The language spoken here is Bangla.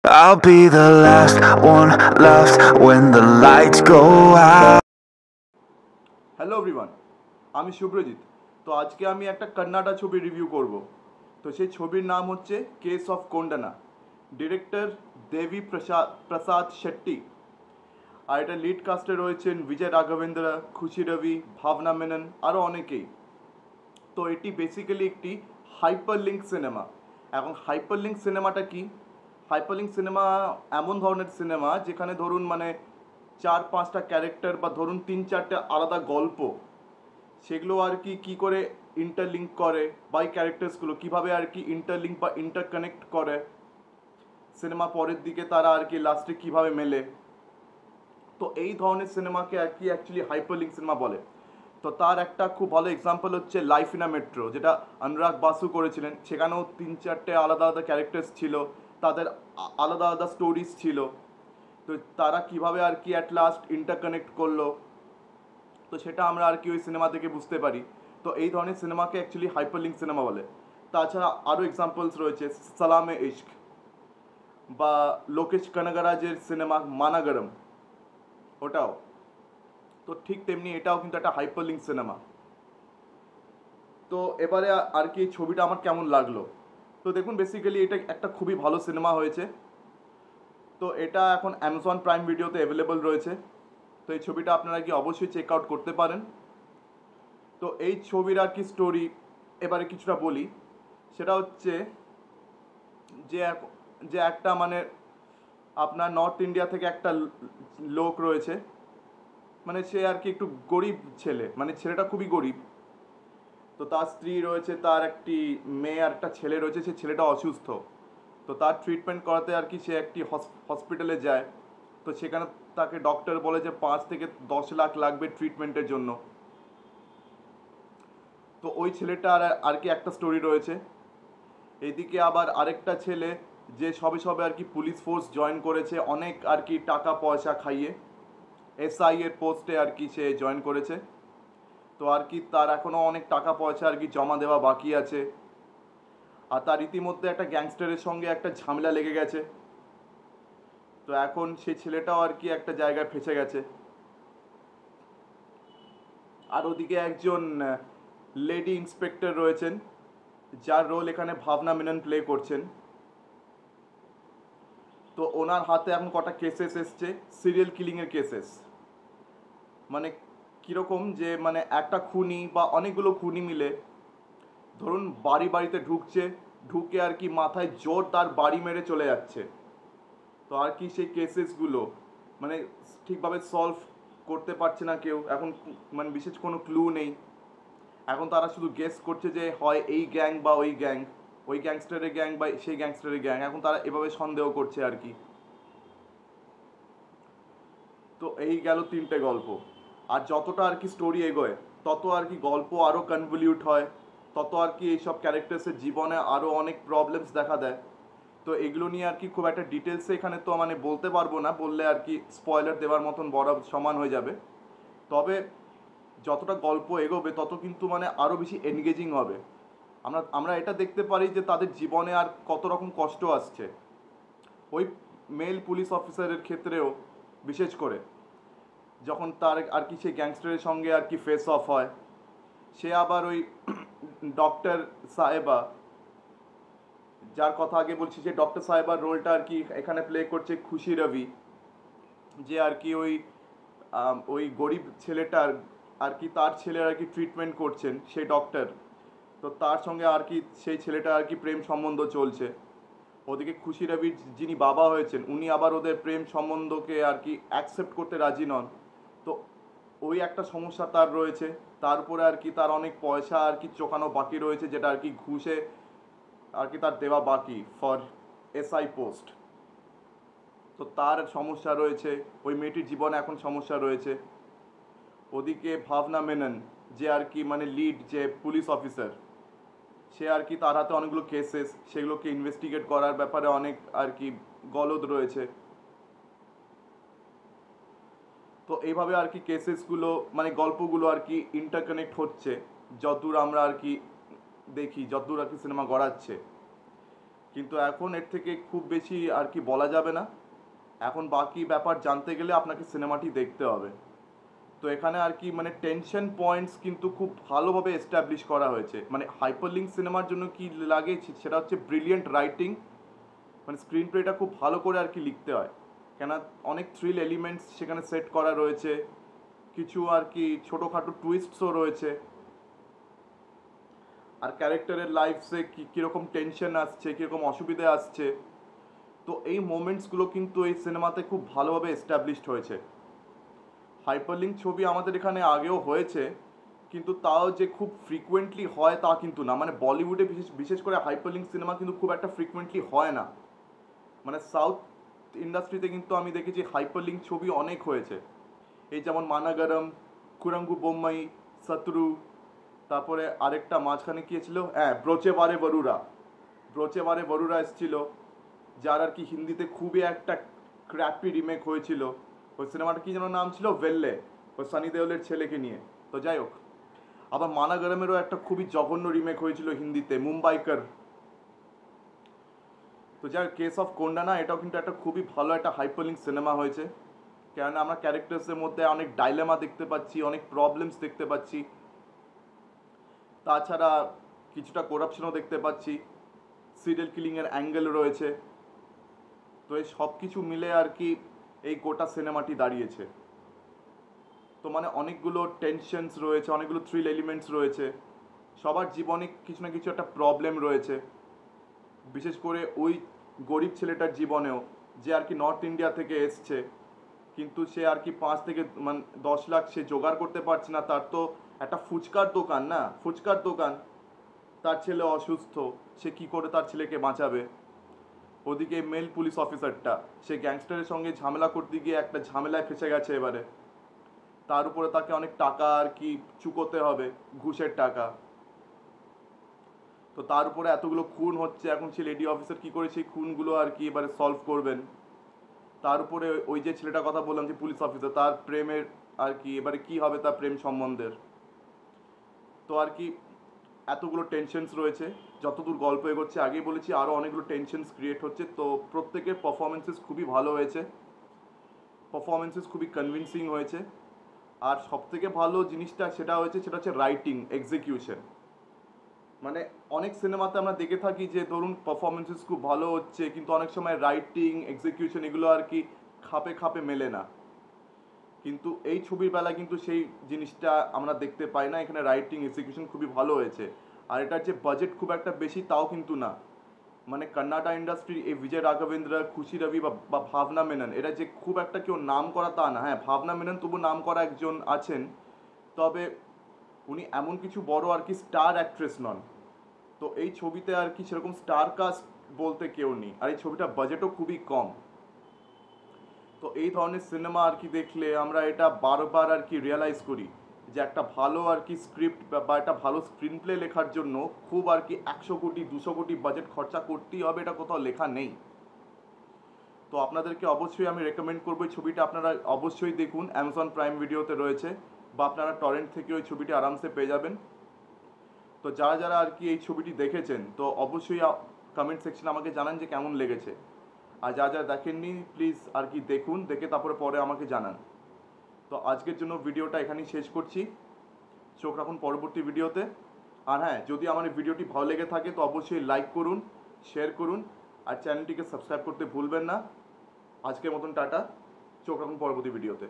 I'll be the last one left when the lights go out. Hello everyone, আমি শুভ্রজিৎ। তো আজকে আমি একটা কন্নাডা ছবি রিভিউ করব। তো সেই ছবির নাম হচ্ছে কেস অফ কোন্ডানা, ডিরেক্টর দেবী প্রসাদ শেট্টি। আর এটা লিড কাস্টে রয়েছেন বিজয় রাঘবেন্দ্র, খুশি রবি, ভাবনা মেনন, আরও অনেকেই। তো এটি বেসিক্যালি একটি হাইপারলিঙ্ক সিনেমা। এখন হাইপারলিঙ্ক সিনেমাটা কি? হাইপারলিঙ্ক সিনেমা এমন ধরনের সিনেমা যেখানে ধরুন মানে 4-5টা ক্যারেক্টার বা ধরুন 3-4টে আলাদা গল্প, সেগুলো আর কি কী করে ইন্টারলিঙ্ক করে বা এই ক্যারেক্টার্সগুলো কীভাবে আর কি ইন্টারলিঙ্ক বা ইন্টারকানেক্ট করে, সিনেমা পরের দিকে তারা আর কি লাস্টে কীভাবে মেলে। তো এই ধরনের সিনেমাকে আর কি অ্যাকচুয়ালি হাইপারলিঙ্ক সিনেমা বলে। তো তার একটা খুব ভালো এক্সাম্পল হচ্ছে লাইফ ইন আ মেট্রো, যেটা অনুরাগ বাসু করেছিলেন। সেখানেও 3-4টে আলাদা আলাদা ক্যারেক্টার্স ছিল, তাদের আলাদা আলাদা স্টোরিজ ছিল। তো তারা কিভাবে আর কি অ্যাট লাস্ট ইন্টারকানেক্ট করলো, তো সেটা আমরা আর কি ওই সিনেমা থেকে বুঝতে পারি। তো এই ধরনের সিনেমাকে অ্যাকচুয়ালি হাইপারলিঙ্ক সিনেমা বলে। তাছাড়া আরও এক্সাম্পলস রয়েছে সালামে ইশক বা লোকেশ কানাগরাজের সিনেমা মানাগরম, ওটাও। তো ঠিক তেমনি এটাও কিন্তু একটা হাইপারলিঙ্ক সিনেমা। তো এবারে আর কি ছবিটা আমার কেমন লাগলো, তো দেখুন বেসিক্যালি এটা একটা খুবই ভালো সিনেমা হয়েছে। তো এটা এখন অ্যামাজন প্রাইম ভিডিওতে অ্যাভেলেবল রয়েছে। তো এই ছবিটা আপনারা কি অবশ্যই চেক আউট করতে পারেন। তো এই ছবির আর কি স্টোরি এবারে কিছুটা বলি। সেটা হচ্ছে যে একটা মানে আপনার নর্থ ইন্ডিয়া থেকে একটা লোক রয়েছে, মানে সে আর কি একটু গরিব ছেলে, মানে ছেলেটা খুবই গরিব। তো তার স্ত্রী রয়েছে, তার একটি মেয়ে আর একটা ছেলে রয়েছে। সে ছেলেটা অসুস্থ। তো তার ট্রিটমেন্ট করাতে আর কি সে একটি হসপিটালে যায়। তো সেখানে তাকে ডক্টর বলে যে 5 থেকে 10 লাখ লাগবে ট্রিটমেন্টের জন্য। তো ওই ছেলেটার আর কি একটা স্টোরি রয়েছে। এদিকে আবার আরেকটা ছেলে যে সবে সবে আর কি পুলিশ ফোর্স জয়েন করেছে, অনেক আর কি টাকা পয়সা খাইয়ে এসআই এর পোস্টে আর কি সে জয়েন করেছে। তো আর কি তার এখনও অনেক টাকা পয়সা আর কি জমা দেওয়া বাকি আছে। আর তার ইতিমধ্যে একটা গ্যাংস্টারের সঙ্গে একটা ঝামেলা লেগে গেছে। তো এখন সেই ছেলেটাও আর কি একটা জায়গায় ফেঁসে গেছে। আর ওদিকে একজন লেডি ইন্সপেক্টর রয়েছেন, যার রোল এখানে ভাবনা মেনন প্লে করছেন। তো ওনার হাতে এখন কটা কেসেস এসছে, সিরিয়াল কিলিংয়ের কেসেস। মানে কীরকম যে মানে একটা খুনি বা অনেকগুলো খুনি মিলে ধরুন বাড়িতে ঢুকছে, ঢুকে আর কি মাথায় জোর তার বাড়ি মেরে চলে যাচ্ছে। তো আর কি সেই কেসেসগুলো মানে ঠিকভাবে সলভ করতে পারছে না কেউ। এখন মানে বিশেষ কোনো ক্লু নেই। এখন তারা শুধু গেস করছে যে হয় এই গ্যাং বা ওই গ্যাং, ওই গ্যাংস্টারের গ্যাং বা সেই গ্যাংস্টারের গ্যাং। এখন তারা এভাবে সন্দেহ করছে আর কি। তো এই গেল 3টে গল্প। আর যতটা আর কি স্টোরি এগোয়, তত আর কি গল্প আরও কনভলিউট হয়, তত আর কি এইসব ক্যারেক্টার্সের জীবনে আরও অনেক প্রবলেমস দেখা দেয়। তো এগুলো নিয়ে আর কি খুব একটা ডিটেলসে এখানে তো মানে বলতে পারবো না, বললে আর কি স্পয়লার দেওয়ার মতন বড় সমান হয়ে যাবে। তবে যতটা গল্প এগোবে তত কিন্তু মানে আরও বেশি এনগেজিং হবে। আমরা এটা দেখতে পারি যে তাদের জীবনে আর কত রকম কষ্ট আসছে, ওই মেল পুলিশ অফিসারের ক্ষেত্রেও বিশেষ করে যখন তার আর কি সে গ্যাংস্টারের সঙ্গে আর কি ফেস অফ হয়। সে আবার ওই ডক্টর সাহেবা, যার কথা আগে বলছি, যে ডক্টর সাহেবার রোলটা আর কি এখানে প্লে করছে খুশি রবি, যে আর কি ওই গরিব ছেলেটার আর কি তার ছেলের আর কি ট্রিটমেন্ট করছেন সেই ডক্টর। তো তার সঙ্গে আর কি সেই ছেলেটা আর কি প্রেম সম্বন্ধ চলছে। ওদিকে খুশি রবির যিনি বাবা হয়েছেন, উনি আবার ওদের প্রেম সম্বন্ধকে আর কি অ্যাকসেপ্ট করতে রাজি নন। তো ওই একটা সমস্যা তার রয়েছে। তারপরে আর কি তার অনেক পয়সা আর কি চোকানো বাকি রয়েছে, যেটা আর কি ঘুষে আর কি তার দেওয়া বাকি ফর এসআই পোস্ট। তো তার সমস্যা রয়েছে, ওই মেয়েটির জীবনে এখন সমস্যা রয়েছে। ওদিকে ভাবনা মেনন, যে আর কি মানে লিড যে পুলিশ অফিসার, সে আর কি তার হাতে অনেকগুলো কেসেস, সেগুলোকে ইনভেস্টিগেট করার ব্যাপারে অনেক আর কি গলদ রয়েছে। তো এইভাবে আর কি কেসেসগুলো মানে গল্পগুলো আর কি ইন্টারকানেক্ট হচ্ছে যতদূর আমরা আর কি দেখি, যতদূর আর কি সিনেমা গড়াচ্ছে। কিন্তু এখন এর থেকে খুব বেশি আর কি বলা যাবে না। এখন বাকি ব্যাপার জানতে গেলে আপনাকে সিনেমাটি দেখতে হবে। তো এখানে আর কি মানে টেনশন পয়েন্টস কিন্তু খুব ভালোভাবে এস্টাবলিশ করা হয়েছে। মানে হাইপারলিঙ্ক সিনেমার জন্য কি লাগে সেটা হচ্ছে ব্রিলিয়েন্ট রাইটিং, মানে স্ক্রিন প্লেটা খুব ভালো করে আর কি লিখতে হয়, কেন অনেক থ্রিল এলিমেন্টস সেখানে সেট করা রয়েছে, কিছু আর কি ছোটোখাটো টুইস্টসও রয়েছে, আর ক্যারেক্টারের লাইফসে কীরকম টেনশন আসছে, কীরকম অসুবিধে আসছে, তো এই মোমেন্টসগুলো কিন্তু এই সিনেমাতে খুব ভালোভাবে এস্টাবলিশড হয়েছে। হাইপারলিঙ্ক ছবি আমাদের এখানে আগেও হয়েছে, কিন্তু তাও যে খুব ফ্রিকুয়েন্টলি হয় তা কিন্তু না। মানে বলিউডে বিশেষ করে হাইপারলিঙ্ক সিনেমা কিন্তু খুব একটা ফ্রিকুয়েন্টলি হয় না। মানে সাউথ ইন্ডাস্ট্রিতে কিন্তু আমি দেখেছি হাইপারলিঙ্ক ছবি অনেক হয়েছে। এই যেমন মানাগারম, কুরাঙ্গু বোম্মাই, শত্রু, তারপরে আরেকটা মাঝখানে কি ছিল, হ্যাঁ ব্রোচেবারে বরুরা, ব্রোচেবারে বরুরা এসেছিল, যার আর কি হিন্দিতে খুবই একটা ক্র্যাপি রিমেক হয়েছিল। ওই সিনেমাটা কি যেন নাম ছিল, ভেল্লে, ওই সানি দেওলের ছেলেকে নিয়ে। তো যাই হোক, আবার মানাগারমেরও একটা খুবই জঘন্য রিমেক হয়েছিল হিন্দিতে, মুম্বাইকার। তো যাই হোক, কেস অফ কোন্ডানা এটাও কিন্তু একটা খুবই ভালো একটা হাইপারলিঙ্ক সিনেমা হয়েছে, কেননা আমরা ক্যারেক্টার্সের মধ্যে অনেক ডাইলেমা দেখতে পাচ্ছি, অনেক প্রবলেমস দেখতে পাচ্ছি, তাছাড়া কিছুটা করাপশনও দেখতে পাচ্ছি, সিরিয়াল কিলিংয়ের অ্যাঙ্গেল রয়েছে। তো এই সব কিছু মিলে আর কি এই গোটা সিনেমাটি দাঁড়িয়েছে। তো মানে অনেকগুলো টেনশনস রয়েছে, অনেকগুলো থ্রিল এলিমেন্টস রয়েছে, সবার জীবনে কিছু না কিছু একটা প্রবলেম রয়েছে। বিশেষ করে ওই গরিব ছেলেটার জীবনেও, যে আর কি নর্থ ইন্ডিয়া থেকে এসছে, কিন্তু সে আর কি 5 থেকে 10 লাখ সে জোগাড় করতে পারছে না। তার তো একটা ফুচকার দোকান, না ফুচকার দোকান, তার ছেলে অসুস্থ, সে কি করে তার ছেলেকে বাঁচাবে। ওদিকে মেল পুলিশ অফিসারটা, সে গ্যাংস্টারের সঙ্গে ঝামেলা করতে গিয়ে একটা ঝামেলায় ফেসে গেছে এবারে, তার উপরে তাকে অনেক টাকা আর কি চুকোতে হবে, ঘুষের টাকা। তো তার উপরে এতগুলো খুন হচ্ছে, এখন সে লেডি অফিসার কি করে সেই খুনগুলো আর কি এবারে সলভ করবেন। তার উপরে ওই যে ছেলেটার কথা বললাম যে পুলিশ অফিসার, তার প্রেমের আর কি এবারে কি হবে তার প্রেম সম্বন্ধের। তো আর কি এতগুলো টেনশনস রয়েছে, যতদূর গল্প এগোচ্ছে, আগেই বলেছি আরও অনেকগুলো টেনশনস ক্রিয়েট হচ্ছে। তো প্রত্যেকের পারফরমেন্সেস খুবই ভালো হয়েছে, পারফরমেন্সেস খুবই কনভিন্সিং হয়েছে। আর সবথেকে ভালো জিনিসটা সেটা হচ্ছে রাইটিং এক্সিকিউশন। মানে অনেক সিনেমাতে আমরা দেখে থাকি যে ধরুন পারফরমেন্সেস খুব ভালো হচ্ছে, কিন্তু অনেক সময় রাইটিং এক্সিকিউশন এগুলো আর কি খাপে খাপে মেলে না। কিন্তু এই ছবির বেলায় কিন্তু সেই জিনিসটা আমরা দেখতে পাই না। এখানে রাইটিং এক্সিকিউশন খুবই ভালো হয়েছে। আর এটার যে বাজেট খুব একটা বেশি তাও কিন্তু না। মানে কন্নাডা ইন্ডাস্ট্রি এই বিজয় রাঘবেন্দ্র, খুশি রবি বা ভাবনা মেনন, এরা যে খুব একটা কেউ নাম করা তা না। হ্যাঁ, ভাবনা মেনন তবু নাম করা একজন আছেন, তবে উনি এমন কিছু বড় আর কি স্টার অ্যাক্ট্রেস নন। তো এই ছবিতে আর কি সেরকম স্টার কাস্ট বলতে কেউ নেই, আর এই ছবিটা বাজেটও খুবই কম। তো এই ধরনের সিনেমা আর কি দেখলে আমরা এটা বারবার আর কি রিয়েলাইজ করি যে একটা ভালো আর কি স্ক্রিপ্ট বা একটা ভালো স্ক্রিন প্লে লেখার জন্য খুব আর কি 100 কোটি 200 কোটি বাজেট খরচা করতেই হবে, এটা কোথাও লেখা নেই। তো আপনাদেরকে অবশ্যই আমি রেকমেন্ড করবো এই ছবিটা আপনারা অবশ্যই দেখুন, অ্যামাজন প্রাইম ভিডিওতে রয়েছে, বা আপনারা টরেন্ট থেকে ওই ছবিটি আরামসে পেয়ে যাবেন। তো যারা যারা আর কি এই ছবিটি দেখেছেন তো অবশ্যই কমেন্ট সেকশনে আমাকে জানান যে কেমন লেগেছে। আর যা যা দেখেননি প্লিজ আর কি দেখুন, দেখে তারপরে পরে আমাকে জানান। তো আজকের জন্য ভিডিওটা এখানেই শেষ করছি, চোখ রাখুন পরবর্তী ভিডিওতে। আর হ্যাঁ, যদি আমার এই ভিডিওটি ভালো লেগে থাকে তো অবশ্যই লাইক করুন, শেয়ার করুন, আর চ্যানেলটিকে সাবস্ক্রাইব করতে ভুলবেন না। আজকের মতন টাটা, চোখ রাখুন পরবর্তী ভিডিওতে।